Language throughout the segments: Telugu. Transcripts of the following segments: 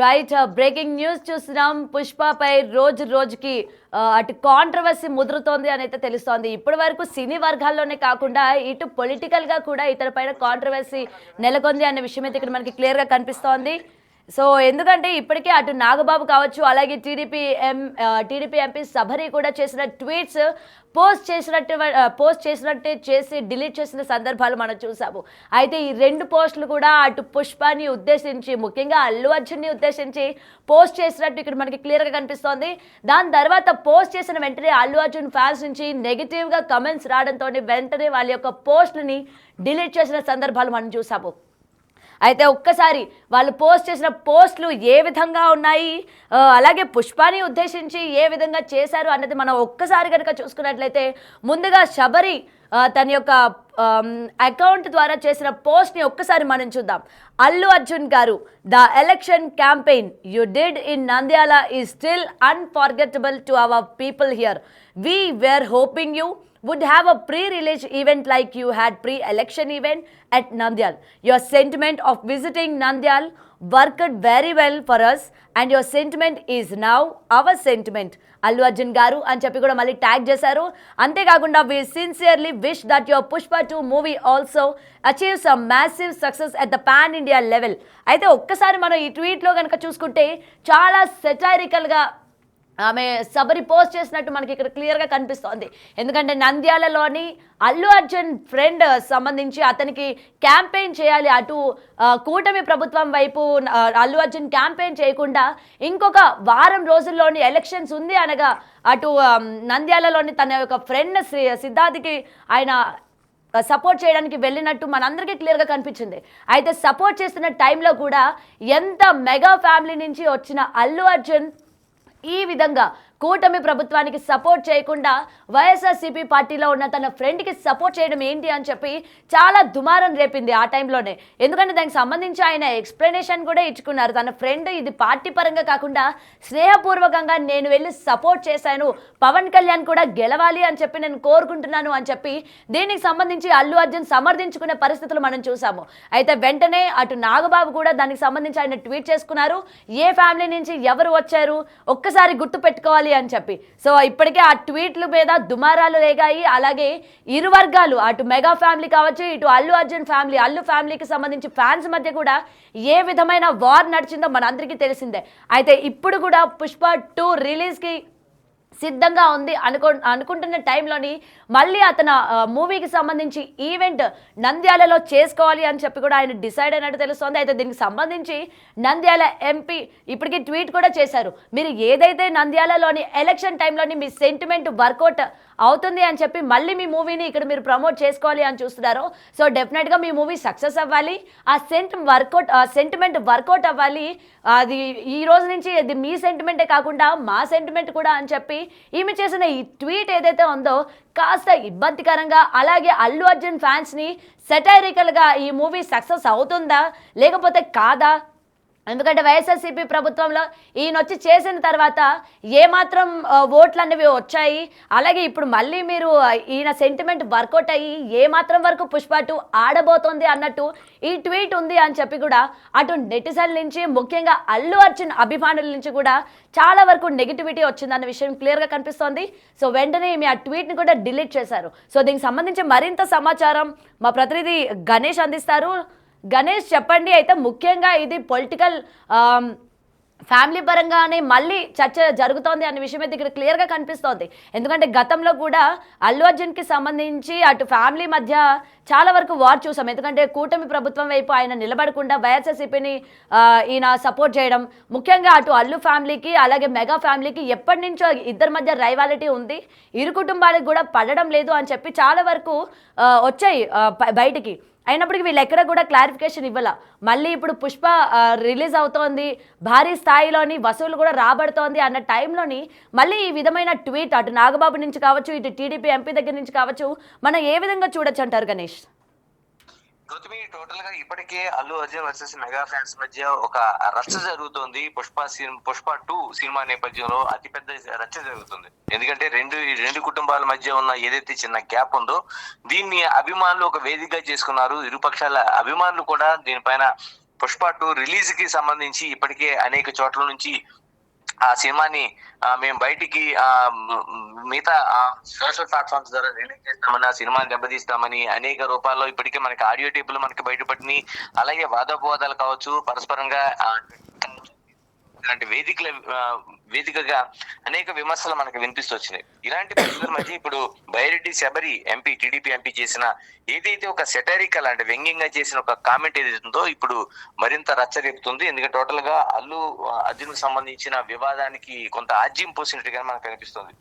రైట్. బ్రేకింగ్ న్యూస్ చూస్తున్నాం. పుష్పపై రోజు రోజుకి అటు కాంట్రవర్సీ ముదురుతోంది అని అయితే తెలుస్తోంది. ఇప్పటి వరకు సినీ వర్గాల్లోనే కాకుండా ఇటు పొలిటికల్గా కూడా ఇతర పైన కాంట్రవర్సీ నెలకొంది అనే విషయం అయితే ఇక్కడ మనకి క్లియర్గా కనిపిస్తోంది. సో ఎందుకంటే ఇప్పటికే అటు నాగబాబు కావచ్చు, అలాగే టీడీపీ ఎంపీ సభరి కూడా చేసిన ట్వీట్స్ పోస్ట్ చేసినట్టే చేసి డిలీట్ చేసిన సందర్భాలు మనం చూసాము. అయితే ఈ రెండు పోస్టులు కూడా అటు పుష్పాని ఉద్దేశించి, ముఖ్యంగా అల్లు అర్జున్ని ఉద్దేశించి పోస్ట్ చేసినట్టు ఇక్కడ మనకి క్లియర్గా కనిపిస్తోంది. దాని తర్వాత పోస్ట్ చేసిన వెంటనే అల్లు అర్జున్ ఫ్యాన్స్ నుంచి నెగిటివ్గా కమెంట్స్ రావడంతో వెంటనే వాళ్ళ యొక్క పోస్టులని డిలీట్ చేసిన సందర్భాలు మనం చూసాము. అయితే ఒక్కసారి వాళ్ళు పోస్ట్ చేసిన పోస్టులు ఏ విధంగా ఉన్నాయి, అలాగే పుష్పాని ఉద్దేశించి ఏ విధంగా చేశారు అన్నది మనం ఒక్కసారి కనుక చూసుకున్నట్లయితే, ముందుగా శబరి తన యొక్క అకౌంట్ ద్వారా చేసిన పోస్ట్ని ఒక్కసారి మనం చూద్దాం. అల్లు అర్జున్ గారు, the election campaign you did in Nandyal is still unforgettable to our people here. We were hoping you would have a pre-release event like you had pre-election event at Nandyal. Your sentiment of visiting Nandyal worked very well for us and your sentiment is now our sentiment. Allu Arjun garu అని చెప్పి కూడా మళ్ళీ ట్యాగ్ చేశారు. అంతేకాకుండా we sincerely wish that your Pushpa 2 movie also achieves a massive success at the pan India level. అయితే ఒక్కసారి మనం ఈ ట్వీట్లో కనుక చూసుకుంటే చాలా సెటైరికల్గా ఆమె సబరి పోస్ట్ చేసినట్టు మనకి ఇక్కడ క్లియర్గా కనిపిస్తోంది. ఎందుకంటే నంద్యాలలోని అల్లు అర్జున్ ఫ్రెండ్ సంబంధించి అతనికి క్యాంపెయిన్ చేయాలి, అటు కూటమి ప్రభుత్వం వైపు అల్లు అర్జున్ క్యాంపెయిన్ చేయకుండా ఇంకొక వారం రోజుల్లోని ఎలక్షన్స్ ఉంది అనగా అటు నంద్యాలలోని తన యొక్క ఫ్రెండ్ సిద్ధార్థకి ఆయన సపోర్ట్ చేయడానికి వెళ్ళినట్టు మనందరికీ క్లియర్గా కనిపించింది. అయితే సపోర్ట్ చేస్తున్న టైంలో కూడా ఎంత మెగా ఫ్యామిలీ నుంచి వచ్చిన అల్లు అర్జున్ ఈ విధంగా కూటమి ప్రభుత్వానికి సపోర్ట్ చేయకుండా వైఎస్ఆర్సీపీ పార్టీలో ఉన్న తన ఫ్రెండ్కి సపోర్ట్ చేయడం ఏంటి అని చెప్పి చాలా దుమారం రేపింది ఆ టైంలోనే. ఎందుకంటే దానికి సంబంధించి ఆయన ఎక్స్ప్లెనేషన్ కూడా ఇచ్చుకున్నారు. తన ఫ్రెండ్ ఇది పార్టీ పరంగా కాకుండా స్నేహపూర్వకంగా నేను వెళ్ళి సపోర్ట్ చేశాను, పవన్ కళ్యాణ్ కూడా గెలవాలి అని చెప్పి నేను కోరుకుంటున్నాను అని చెప్పి దీనికి సంబంధించి అల్లు అర్జున్ సమర్థించుకునే పరిస్థితులు మనం చూసాము. అయితే వెంటనే అటు నాగబాబు కూడా దానికి సంబంధించి ఆయన ట్వీట్ చేసుకున్నారు. ఏ ఫ్యామిలీ నుంచి ఎవరు వచ్చారు ఒక్కసారి గుర్తు పెట్టుకోవాలి అని చెప్పి. సో ఇప్పటికే ఆ ట్వీట్ల మీద దుమారాలు రేగాయి. అలాగే ఇరు వర్గాలు, అటు మెగా ఫ్యామిలీ కావచ్చు, ఇటు అల్లు అర్జున్ ఫ్యామిలీ, అల్లు ఫ్యామిలీకి సంబంధించి ఫ్యాన్స్ మధ్య కూడా ఏ విధమైన వార్ నడిచిందో మనందరికీ తెలిసిందే. అయితే ఇప్పుడు కూడా పుష్ప 2 రిలీజ్కి సిద్ధంగా ఉంది అనుకుంటున్న టైంలోని మళ్ళీ అతను మూవీకి సంబంధించి ఈవెంట్ నంద్యాలలో చేసుకోవాలి అని చెప్పి కూడా ఆయన డిసైడ్ అయినట్టు తెలుస్తోంది. అయితే దీనికి సంబంధించి నంద్యాల ఎంపీ ఇప్పటికీ ట్వీట్ కూడా చేశారు. మీరు ఏదైతే నంద్యాలలోని ఎలక్షన్ టైంలోని మీ సెంటిమెంట్ వర్కౌట్ అవుతుంది అని చెప్పి మళ్ళీ మీ మూవీని ఇక్కడ మీరు ప్రమోట్ చేసుకోవాలి అని చూస్తున్నారో, సో డెఫినెట్గా మీ మూవీ సక్సెస్ అవ్వాలి, ఆ సెంటిమెంట్ వర్కౌట్ అవ్వాలి. అది ఈ రోజు నుంచి అది మీ సెంటిమెంటే కాకుండా మా సెంటిమెంట్ కూడా అని చెప్పి ఈమె చేసిన ఈ ట్వీట్ ఏదైతే ఉందో కాస్త ఇబ్బందికరంగా, అలాగే అల్లు అర్జున్ ఫ్యాన్స్ని సెటైరికల్గా ఈ మూవీ సక్సెస్ అవుతుందా లేకపోతే కాదా, ఎందుకంటే వైఎస్ఆర్సీపీ ప్రభుత్వంలో ఈయన వచ్చి చేసిన తర్వాత ఏమాత్రం ఓట్లు అనేవి వచ్చాయి, అలాగే ఇప్పుడు మళ్ళీ మీరు ఈయన సెంటిమెంట్ వర్కౌట్ అయ్యి ఏమాత్రం వరకు పుష్ప 2 ఆడబోతోంది అన్నట్టు ఈ ట్వీట్ ఉంది అని చెప్పి కూడా అటు నెటిజన్ల నుంచి, ముఖ్యంగా అల్లు అర్జున్ అభిమానుల నుంచి కూడా చాలా వరకు నెగిటివిటీ వచ్చిందన్న విషయం క్లియర్గా కనిపిస్తోంది. సో వెంటనే మీ ఆ ట్వీట్ని కూడా డిలీట్ చేశారు. సో దీనికి సంబంధించి మరింత సమాచారం మా ప్రతినిధి గణేష్ అందిస్తారు. గణేష్ చెప్పండి. అయితే ముఖ్యంగా ఇది పొలిటికల్ ఫ్యామిలీ పరంగానే మళ్ళీ చర్చ జరుగుతోంది అనే విషయం అయితే ఇక్కడ క్లియర్గా కనిపిస్తోంది. ఎందుకంటే గతంలో కూడా అల్లు అర్జున్కి సంబంధించి అటు ఫ్యామిలీ మధ్య చాలా వరకు వార్ చూసాం. ఎందుకంటే కూటమి ప్రభుత్వం వైపు ఆయన నిలబడకుండా వైఎస్ఆర్సీపీని ఈయన సపోర్ట్ చేయడం, ముఖ్యంగా అటు అల్లు ఫ్యామిలీకి అలాగే మెగా ఫ్యామిలీకి ఎప్పటి నుంచో ఇద్దరి మధ్య రైవాలిటీ ఉంది, ఇరు కుటుంబాలకు కూడా పడడం లేదు అని చెప్పి చాలా వరకు వచ్చాయి బయటికి. అయినప్పటికీ వీళ్ళు ఎక్కడ కూడా క్లారిఫికేషన్ ఇవ్వాల. మళ్ళీ ఇప్పుడు పుష్ప రిలీజ్ అవుతోంది, భారీ స్థాయిలోని వసూలు కూడా రాబడుతోంది అన్న టైంలోని మళ్ళీ ఈ విధమైన ట్వీట్ అటు నాగబాబు నుంచి కావచ్చు, ఇటు టీడీపీ ఎంపీ దగ్గర నుంచి కావచ్చు, మనం ఏ విధంగా చూడొచ్చు అంటారు గణేష్? గౌతమి, టోటల్ గా ఇప్పటికే Allu Arjun versus mega fans మధ్య ఒక రచ్చ జరుగుతుంది. పుష్ప 2 సినిమా నేపథ్యంలో అతిపెద్ద రచ్చ జరుగుతుంది. ఎందుకంటే రెండు కుటుంబాల మధ్య ఉన్న ఏదైతే చిన్న గ్యాప్ ఉందో దీన్ని అభిమానులు ఒక వేదికగా చేసుకున్నారు. ఇరుపక్షాల అభిమానులు కూడా దీనిపైన పుష్ప 2 రిలీజ్ కి సంబంధించి ఇప్పటికే అనేక చోట్ల నుంచి ఆ సినిమాని మేము బయటికి మిగతా సోషల్ ప్లాట్ఫామ్స్ ద్వారా రిలీజ్ చేస్తామని, ఆ సినిమాని దెబ్బతీస్తామని అనేక రూపాల్లో ఇప్పటికే మనకి ఆడియో టేపులు మనకి బయటపడినాయి. అలాగే వాదోపవాదాలు కావచ్చు, పరస్పరంగా ఇలాంటి వేదికగా అనేక విమర్శలు మనకు వినిపిస్తొచ్చినాయి. ఇలాంటి పరిస్థితుల మధ్య ఇప్పుడు Byreddy Shabari MP, TDP MP చేసిన ఏదైతే ఒక సెటారికల్ అంటే వ్యంగ్యంగా చేసిన ఒక కామెంట్ ఏదైతే ఉందో ఇప్పుడు మరింత రచ్చరేపుతుంది. ఎందుకంటే టోటల్ గా అల్లు అర్జున్ సంబంధించిన వివాదానికి కొంత ఆజ్యం పోసినట్టుగా మనకు కనిపిస్తుంది.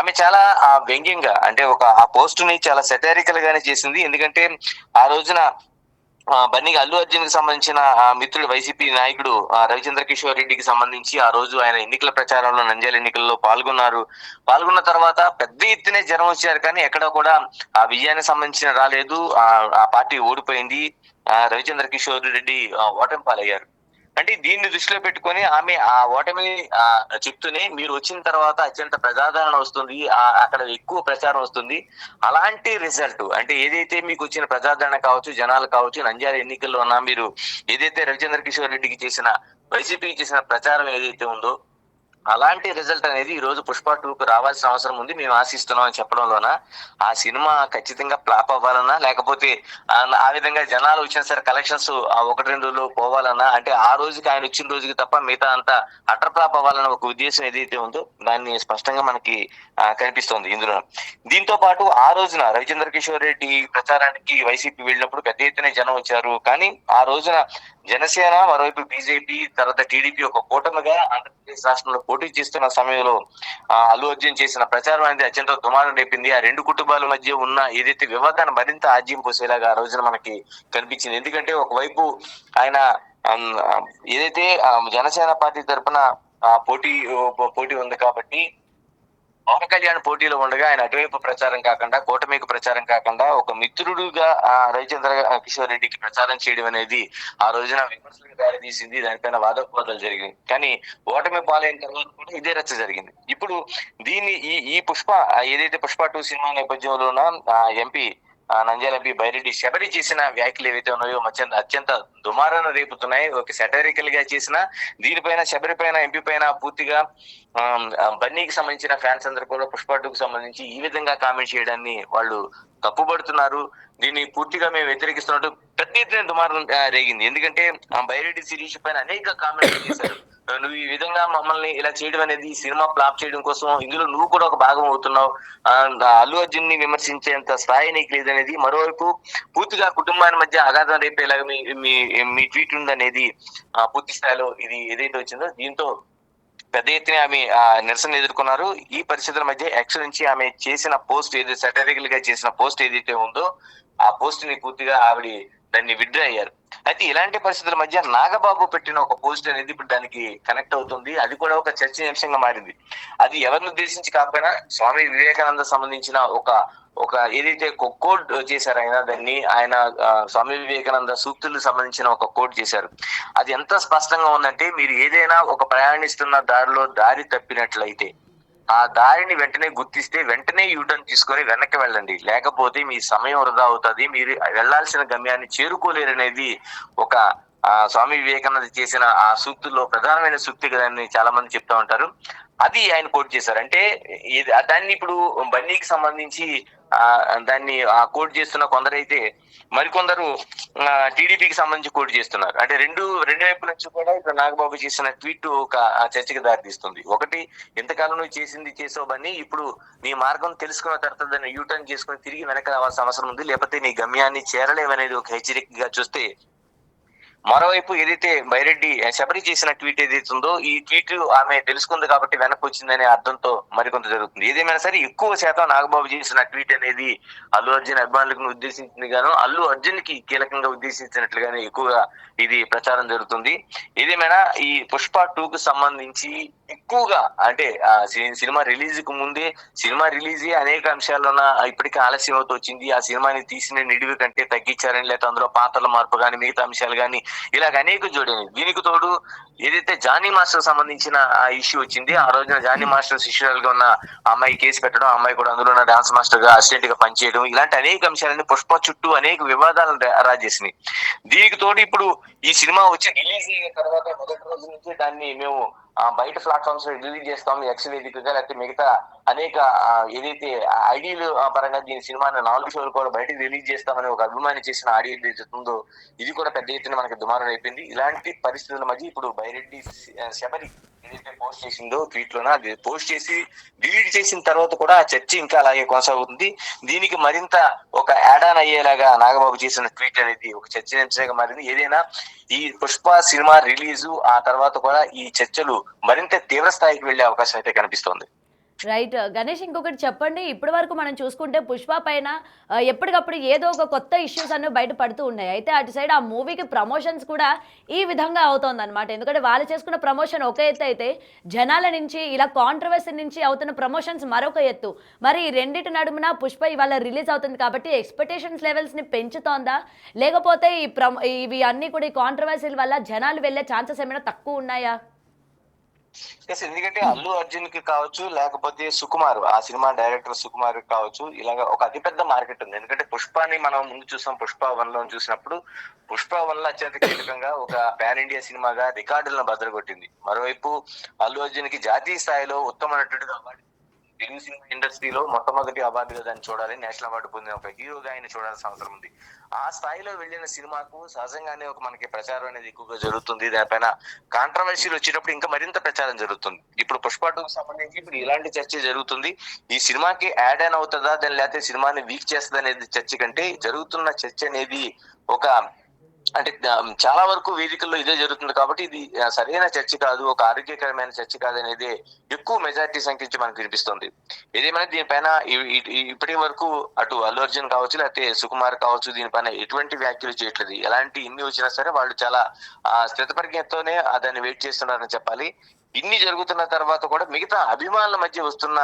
ఆమె చాలా వ్యంగ్యంగా అంటే ఆ పోస్ట్ ని చాలా సెటారికల్ గానే చేసింది. ఎందుకంటే ఆ రోజున బన్నీగా అల్లు అర్జున్ కి సంబంధించిన మిత్రుడు వైసీపీ నాయకుడు రవిచంద్ర కిషోర్ రెడ్డికి సంబంధించి ఆ రోజు ఆయన ఎన్నికల ప్రచారంలో నంద్యాల ఎన్నికల్లో పాల్గొన్న తర్వాత పెద్ద ఎత్తునే జనం వచ్చారు, కానీ ఎక్కడ కూడా ఆ విజయానికి సంబంధించిన రాలేదు. ఆ పార్టీ ఓడిపోయింది. రవిచంద్ర కిషోర్ రెడ్డి ఓటమి పాలయ్యారు. అంటే దీన్ని దృష్టిలో పెట్టుకొని ఆమె ఆ ఓటమిని చెప్తూనే మీరు వచ్చిన తర్వాత అత్యంత ప్రజాదరణ వస్తుంది, అక్కడ ఎక్కువ ప్రచారం వస్తుంది. అలాంటి రిజల్ట్ అంటే ఏదైతే మీకు వచ్చిన ప్రజాదరణ కావచ్చు, జనాలు కావచ్చు, నంద్యాల ఎన్నికల్లో ఉన్న మీరు ఏదైతే రవిచంద్ర కిషోర్ రెడ్డికి చేసిన, వైసీపీకి చేసిన ప్రచారం ఏదైతే ఉందో అలాంటి రిజల్ట్ అనేది ఈ రోజు పుష్ప 2కు రావాల్సిన అవసరం ఉంది, మేము ఆశిస్తున్నాం అని చెప్పడంలోన ఆ సినిమా ఖచ్చితంగా ఫ్లాప్ అవ్వాలన్నా, లేకపోతే ఆ విధంగా జనాలు వచ్చిన సరే కలెక్షన్స్ 1-2 రోజులు పోవాలన్నా, అంటే ఆ రోజుకి ఆయన వచ్చిన రోజుకి తప్ప మిగతా అంతా అటర్ ఫ్లాప్ అవ్వాలన్న ఒక ఉద్దేశం ఏదైతే ఉందో దాన్ని స్పష్టంగా మనకి కనిపిస్తోంది ఇందులో. దీంతో పాటు ఆ రోజున రవిచంద్ర కిషోర్ రెడ్డి ప్రచారానికి వైసీపీ వెళ్ళినప్పుడు పెద్ద ఎత్తున జనం వచ్చారు, కానీ ఆ రోజున జనసేన, మరోవైపు బీజేపీ, తర్వాత టీడీపీ ఒక కూటమిగా ఆంధ్రప్రదేశ్ రాష్ట్రంలో పోటీ చేస్తున్న సమయంలో అల్లు అర్జున్ చేసిన ప్రచారం అనేది అత్యంత దుమారం రేపింది. ఆ రెండు కుటుంబాల మధ్య ఉన్న ఏదైతే వివాదాన్ని మరింత ఆజ్యం పోసేలాగా ఆ రోజున మనకి కనిపించింది. ఎందుకంటే ఒకవైపు ఆయన ఏదైతే జనసేన పార్టీ తరఫున పోటీ ఉంది కాబట్టి పవన్ కళ్యాణ్ పోటీలో ఉండగా ఆయన అటువైపు ప్రచారం కాకుండా, కూటమికి ప్రచారం కాకుండా ఒక మిత్రుడుగా రవిచంద్ర కిషోర్ రెడ్డికి ప్రచారం చేయడం అనేది ఆ రోజున విమర్శలకు దారి తీసింది. దానిపైన వాదోపవాదాలు జరిగింది. కానీ ఓటమి పాలైన తర్వాత కూడా ఇదే రచ్చ జరిగింది. ఇప్పుడు దీన్ని ఈ పుష్ప ఏదైతే పుష్ప 2 సినిమా నేపథ్యంలోన ఎంపీ నంద్యాల ఎంపీ బైరెడ్డి శబరి చేసిన వ్యాఖ్యలు ఏవైతే ఉన్నాయో అత్యంత దుమారాన్ని రేపుతున్నాయి. ఒక సెటరికల్ గా చేసిన దీనిపైన, శబరి పైన, ఎంపీ పైన పూర్తిగా బన్నీకి సంబంధించిన ఫ్యాన్స్ అందరూ కూడా పుష్ప 2కు సంబంధించి ఈ విధంగా కామెంట్ చేయడాన్ని వాళ్ళు తప్పుపడుతున్నారు. దీన్ని పూర్తిగా మేము వ్యతిరేకిస్తున్నట్టు పెద్ద ఎత్తున దుమారం రేగింది. ఎందుకంటే బైరెడ్డి శిరీష్ పైన అనేక కామెంట్లు చేశారు. నువ్వు ఈ విధంగా మమ్మల్ని ఇలా చేయడం అనేది సినిమా ఫ్లాప్ చేయడం కోసం, ఇందులో నువ్వు కూడా ఒక భాగం అవుతున్నావు, అల్లు అర్జున్ ని విమర్శించేంత స్థాయి నీకు లేదనేది, మరోవైపు పూర్తిగా కుటుంబాన్ని మధ్య అగాధం రేపేలాగా మీ ట్వీట్ ఉందనేది పూర్తి స్థాయిలో ఇది ఏదైతే వచ్చిందో దీంతో పెద్ద ఎత్తున ఆమె నిరసన ఎదుర్కొన్నారు. ఈ పరిస్థితుల మధ్య ఎక్స్ నుంచి ఆమె చేసిన పోస్ట్ ఏదైతే సెటరికల్ గా చేసిన పోస్ట్ ఏదైతే ఉందో ఆ పోస్ట్ ని పూర్తిగా ఆవిడ దాన్ని విత్డ్రా అయ్యారు. అయితే ఇలాంటి పరిస్థితుల మధ్య నాగబాబు పెట్టిన ఒక పోస్ట్ అనేది ఇప్పుడు దానికి కనెక్ట్ అవుతుంది. అది కూడా ఒక చర్చనీయాంశంగా మారింది. అది ఎవరిని ఉద్దేశించి కాకపోయినా స్వామి వివేకానంద సంబంధించిన ఒక ఏదైతే కోడ్ చేశారు ఆయన స్వామి వివేకానంద సూక్తులకు సంబంధించిన ఒక కోడ్ చేశారు. అది ఎంత స్పష్టంగా ఉందంటే, మీరు ఏదైనా ఒక ప్రయాణిస్తున్న దారిలో దారి తప్పినట్లయితే ఆ దారిని వెంటనే గుర్తిస్తే వెంటనే యూటర్న్ తీసుకొని వెనక్కి వెళ్ళండి, లేకపోతే మీ సమయం వృధా అవుతుంది, మీరు వెళ్లాల్సిన గమ్యాన్ని చేరుకోలేరనేది ఒక స్వామి వివేకానంద చేసిన ఆ సూక్తుల్లో ప్రధానమైన సూక్తి కదని చాలా మంది చెప్తా ఉంటారు. అది ఆయన కోట్ చేశారు. అంటే దాన్ని ఇప్పుడు బన్నీకి సంబంధించి దాన్ని కోట్ చేస్తున్న కొందరైతే, మరికొందరు టీడీపీకి సంబంధించి కోట్ చేస్తున్నారు. అంటే రెండు వైపుల నుంచి కూడా ఇప్పుడు నాగబాబు చేసిన ట్వీట్ ఒక చర్చకి దారితీస్తుంది. ఒకటి, ఎంతకాలం నువ్వు చేసావు బన్నీ, ఇప్పుడు నీ మార్గం తెలుసుకున్న తర్వాత దాన్ని యూటర్న్ చేసుకుని తిరిగి వెనక రావాల్సిన అవసరం ఉంది, లేకపోతే నీ గమ్యాన్ని చేరలేవనేది ఒక హెచ్చరికగా చూస్తే, మరోవైపు ఏదైతే బైరెడ్డి శబరి చేసిన ట్వీట్ ఏదైతే ఉందో ఈ ట్వీట్ ఆమె తెలుసుకుంది కాబట్టి వెనక్కి వచ్చిందనే అర్థంతో మరికొంత జరుగుతుంది. ఏదేమైనా సరే ఎక్కువ శాతం నాగబాబు చేసిన ట్వీట్ అనేది అల్లు అర్జున్ అభిమానులకు ఉద్దేశించింది గాను, అల్లు అర్జున్ కి కీలకంగా ఉద్దేశించినట్లుగానే ఎక్కువగా ఇది ప్రచారం జరుగుతుంది. ఏదేమైనా ఈ పుష్ప 2కు సంబంధించి ఎక్కువగా అంటే సినిమా రిలీజ్ కు ముందే, సినిమా రిలీజ్ అనేక అంశాల్లోన ఇప్పటికే ఆలస్యం అవుతూ వచ్చింది. ఆ సినిమాని తీసిన నిడివి కంటే తగ్గించారని, లేకపోతే అందులో పాత్రల మార్పు కానీ, మిగతా అంశాలు కానీ ఇలాగ అనేక జోడైనవి. దీనికి తోడు ఏదైతే జానీ మాస్టర్ సంబంధించిన ఆ ఇష్యూ వచ్చింది, ఆ రోజున జానీ మాస్టర్ శిష్యురాలుగా ఉన్న ఆ అమ్మాయి కేసు పెట్టడం, ఆ అమ్మాయి కూడా అందులో ఉన్న డాన్స్ మాస్టర్ గా అసిస్టెంట్ గా పనిచేయడం, ఇలాంటి అనేక అంశాలని పుష్ప చుట్టూ అనేక వివాదాలను రాజేసినాయి. దీనికి తోడు ఇప్పుడు ఈ సినిమా వచ్చి రిలీజ్ అయిన తర్వాత మొదటి రోజు నుంచి దాన్ని మేము బయట ప్లాట్ఫామ్స్ లో రిలీజ్ చేస్తాం, ఎక్స్ వేదికగా, లేకపోతే మిగతా అనేక ఏదైతే ఐడియల్ పరంగా దీని సినిమాని 4 షోలు కూడా బయటకు రిలీజ్ చేస్తామని ఒక అభిమాని చేసిన ఆడియో ఏదైతే ఉందో ఇది కూడా పెద్ద ఎత్తున మనకి దుమారం అయిపోయింది. ఇలాంటి పరిస్థితుల మధ్య ఇప్పుడు బైరెడ్డి శబరి ఏదైతే పోస్ట్ చేసిందో ట్వీట్ లోన, అది పోస్ట్ చేసి డిలీట్ చేసిన తర్వాత కూడా ఆ చర్చ ఇంకా అలాగే కొనసాగుతుంది. దీనికి మరింత ఒక యాడ్ ఆన్ అయ్యేలాగా నాగబాబు చేసిన ట్వీట్ అనేది ఒక చర్చనీయాంశంగా మారింది. ఏదైనా ఈ పుష్ప సినిమా రిలీజు ఆ తర్వాత కూడా ఈ చర్చలు మరింత తీవ్ర స్థాయికి వెళ్లే అవకాశం అయితే కనిపిస్తోంది. రైట్. గణేష్, ఇంకొకటి చెప్పండి. ఇప్పటి వరకు మనం చూసుకుంటే 'పుష్ప' పైన ఎప్పటికప్పుడు ఏదో ఒక కొత్త ఇష్యూస్ అన్నీ బయట పడుతూ ఉన్నాయి. అయితే అటు సైడ్ ఆ మూవీకి ప్రమోషన్స్ కూడా ఈ విధంగా అవుతోందనమాట. ఎందుకంటే వాళ్ళు చేసుకున్న ప్రమోషన్ ఒక ఎత్తు అయితే, జనాల నుంచి ఇలా కాంట్రవర్సీ నుంచి అవుతున్న ప్రమోషన్స్ మరొక ఎత్తు. మరి ఈ రెండిటి నడుమున 'పుష్ప' ఇవాళ రిలీజ్ అవుతుంది కాబట్టి ఎక్స్‌పెక్టేషన్స్ లెవెల్స్‌ని పెంచుతోందా? లేకపోతే ఇవి అన్నీ కూడా ఈ కాంట్రవర్సీల వల్ల జనాలు వెళ్ళే ఛాన్సెస్ ఏమైనా తక్కువ ఉన్నాయా? ఎందుకంటే అల్లు అర్జున్ కి కావచ్చు, లేకపోతే సుకుమార్ ఆ సినిమా డైరెక్టర్ సుకుమార్ కావచ్చు, ఇలాగ ఒక అతిపెద్ద మార్కెట్ ఉంది. ఎందుకంటే పుష్పాని మనం ముందు చూసాం, పుష్ప 1 లో చూసినప్పుడు పుష్ప 1 లో అత్యంత కీలకంగా ఒక పాన్ ఇండియా సినిమాగా రికార్డులను బద్దలుకొట్టింది. మరోవైపు అల్లు అర్జున్ కి జాతీయ స్థాయిలో ఉత్తమ నటుడిగా అవార్డు, తెలుగు సినిమా ఇండస్ట్రీలో మొట్టమొదటి అవార్డుగా దాన్ని చూడాలి, నేషనల్ అవార్డు పొందిన ఒక హీరోగా ఆయన చూడాల్సిన అవసరం ఉంది. ఆ స్థాయిలో వెళ్ళిన సినిమాకు సహజంగానే ఒక మనకి ప్రచారం అనేది ఎక్కువగా జరుగుతుంది. దానిపైన కాంట్రవర్సీలు వచ్చేటప్పుడు ఇంకా మరింత ప్రచారం జరుగుతుంది. ఇప్పుడు పుష్ప 2 కి సంబంధించి ఇప్పుడు ఇలాంటి చర్చ జరుగుతుంది. ఈ సినిమాకి యాడ్ ఆన్ అవుతుందా, దాని లేకపోతే సినిమాని వీక్ చేస్తుందా అనేది చర్చ కంటే జరుగుతున్న చర్చ అనేది ఒక అంటే చాలా వరకు వేదికల్లో ఇదే జరుగుతుంది కాబట్టి ఇది సరైన చర్చ కాదు, ఒక ఆరోగ్యకరమైన చర్చ కాదు అనేది ఎక్కువ మెజారిటీ సంఖ్య నుంచి మనకు వినిపిస్తుంది. ఏదేమైనా దీనిపైన ఇప్పటి వరకు అటు అల్లు అర్జున్ కావచ్చు, లేకపోతే సుకుమార్ కావచ్చు, దీనిపైన ఎటువంటి వ్యాఖ్యలు చేయట్లేదు. ఎలాంటి ఇన్ని వచ్చినా సరే వాళ్ళు చాలా స్థితప్రజ్ఞతోనే దాన్ని వెయిట్ చేస్తున్నారని చెప్పాలి. ఇన్ని జరుగుతున్న తర్వాత కూడా మిగతా అభిమానుల మధ్య వస్తున్న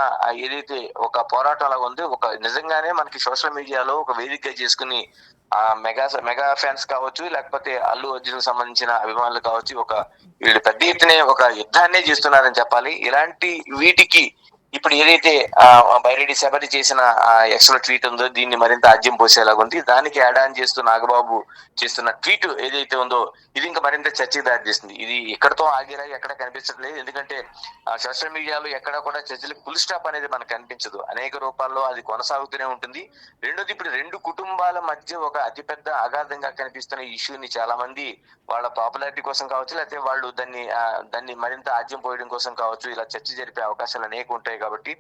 ఏదైతే ఒక పోరాటం లాగా ఉంది, ఒక నిజంగానే మనకి సోషల్ మీడియాలో ఒక వేదిక చేసుకుని మెగా ఫ్యాన్స్ కావచ్చు, లేకపోతే అల్లు అర్జున్ సంబంధించిన అభిమానులు కావచ్చు, వీళ్ళు పెద్ద ఎత్తున ఒక యుద్ధాన్నే చేస్తున్నారని చెప్పాలి. ఇలాంటి వీటికి ఇప్పుడు ఏదైతే బైరెడ్డి శబరి చేసిన ఎక్స్ట్రా ట్వీట్ ఉందో దీన్ని మరింత ఆజ్యం పోసేలాగా ఉంది. దానికి యాడ్ ఆన్ చేస్తూ నాగబాబు చేస్తున్న ట్వీట్ ఏదైతే ఉందో ఇది ఇంకా మరింత చర్చకి దారితీస్తుంది. ఇది ఎక్కడితో ఆగేలాగా ఎక్కడ కనిపించట్లేదు. ఎందుకంటే సోషల్ మీడియాలో ఎక్కడ కూడా చర్చలకు ఫుల్ స్టాప్ అనేది మనకు కనిపించదు. అనేక రూపాల్లో అది కొనసాగుతూనే ఉంటుంది. రెండోది, ఇప్పుడు రెండు కుటుంబాల మధ్య ఒక అతిపెద్ద అగాధంగా కనిపిస్తున్న ఇష్యూని చాలా మంది వాళ్ళ పాపులారిటీ కోసం కావచ్చు, లేకపోతే వాళ్ళు దాన్ని మరింత ఆజ్యం పోయడం కోసం కావచ్చు, ఇలా చర్చ జరిపే అవకాశాలు అనేక ఉంటాయి. కాబట్టి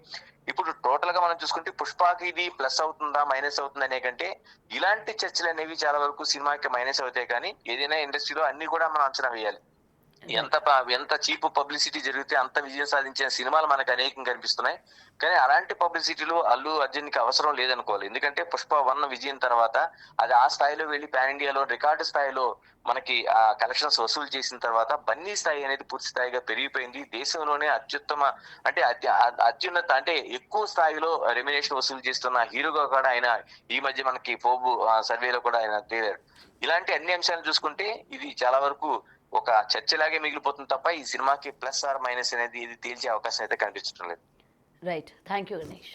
ఇప్పుడు టోటల్ గా మనం చూసుకుంటే పుష్పకి ఇది ప్లస్ అవుతుందా మైనస్ అవుతుందా అనే కంటే ఇలాంటి చర్చలు అనేవి చాలా వరకు సినిమాకి మైనస్ అవుతాయి. కానీ ఏదైనా ఇండస్ట్రీలో అన్ని కూడా మనం అంచనా వేయాలి. ఎంత చీప్ పబ్లిసిటీ జరిగితే అంత విజయం సాధించిన సినిమాలు మనకు అనేకం కనిపిస్తున్నాయి. కానీ అలాంటి పబ్లిసిటీలో అల్లు అర్జున్ కి అవసరం లేదనుకోవాలి. ఎందుకంటే పుష్ప 1 విజయం తర్వాత అది ఆ స్థాయిలో వెళ్ళి పాన్ ఇండియాలో రికార్డు స్థాయిలో మనకి కలెక్షన్స్ వసూలు చేసిన తర్వాత బన్నీ స్థాయి అనేది పూర్తి స్థాయిగా పెరిగిపోయింది. దేశంలోనే అత్యున్నత అంటే ఎక్కువ స్థాయిలో రెమ్యునేషన్ వసూలు చేస్తున్న హీరోగా కూడా ఆయన ఈ మధ్య మనకి ఫోబు సర్వేలో కూడా ఆయన తేలారు. ఇలాంటి అన్ని అంశాలను చూసుకుంటే ఇది చాలా వరకు ఒక చర్చలాగే మిగిలిపోతుంది తప్ప ఈ సినిమాకి ప్లస్ ఆర్ మైనస్ అనేది ఇది తేల్చే అవకాశం అయితే కనిపించడం లేదు. రైట్. Thank you Ganesh.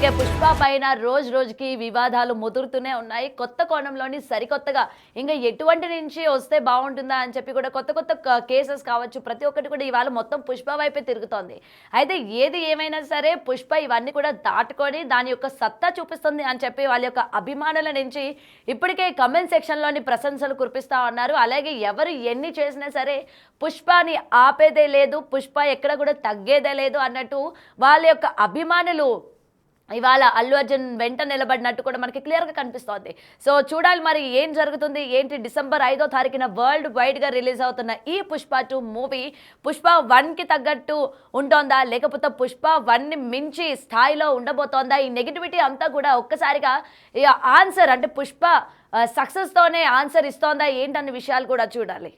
ఇక పుష్ప పైన రోజు రోజుకి వివాదాలు ముదురుతూనే ఉన్నాయి. కొత్త కోణంలోని సరికొత్తగా ఇంకా ఎటువంటి నుంచి వస్తే బాగుంటుందా అని చెప్పి కూడా కొత్త కొత్త కేసెస్ కావచ్చు, ప్రతి ఒక్కటి కూడా ఇవాళ మొత్తం పుష్ప వైపే తిరుగుతోంది. అయితే ఏది ఏమైనా సరే పుష్ప ఇవన్నీ కూడా దాటుకొని దాని యొక్క సత్తా చూపిస్తుంది అని చెప్పి వాళ్ళ యొక్క అభిమానుల నుంచి ఇప్పటికే కమెంట్ సెక్షన్లోని ప్రశంసలు కురిపిస్తూ ఉన్నారు. అలాగే ఎవరు ఎన్ని చేసినా సరే పుష్పని ఆపేదే లేదు, పుష్ప ఎక్కడ కూడా తగ్గేదే లేదు అన్నట్టు వాళ్ళ యొక్క అభిమానులు ఇవాళ అల్లు అర్జున్ వెంట నిలబడినట్టు కూడా మనకి క్లియర్గా కనిపిస్తోంది. సో చూడాలి మరి ఏం జరుగుతుంది ఏంటి. డిసెంబర్ 5వ తారీఖున వరల్డ్ వైడ్గా రిలీజ్ అవుతున్న ఈ పుష్ప 2 మూవీ పుష్ప 1కి తగ్గట్టు ఉంటుందా, లేకపోతే పుష్ప 1ని మించి స్థాయిలో ఉండబోతోందా? ఈ నెగిటివిటీ అంతా కూడా ఒక్కసారిగా ఆన్సర్ అంటే పుష్ప సక్సెస్తోనే ఆన్సర్ ఇస్తోందా ఏంటన్న విషయాలు కూడా చూడాలి.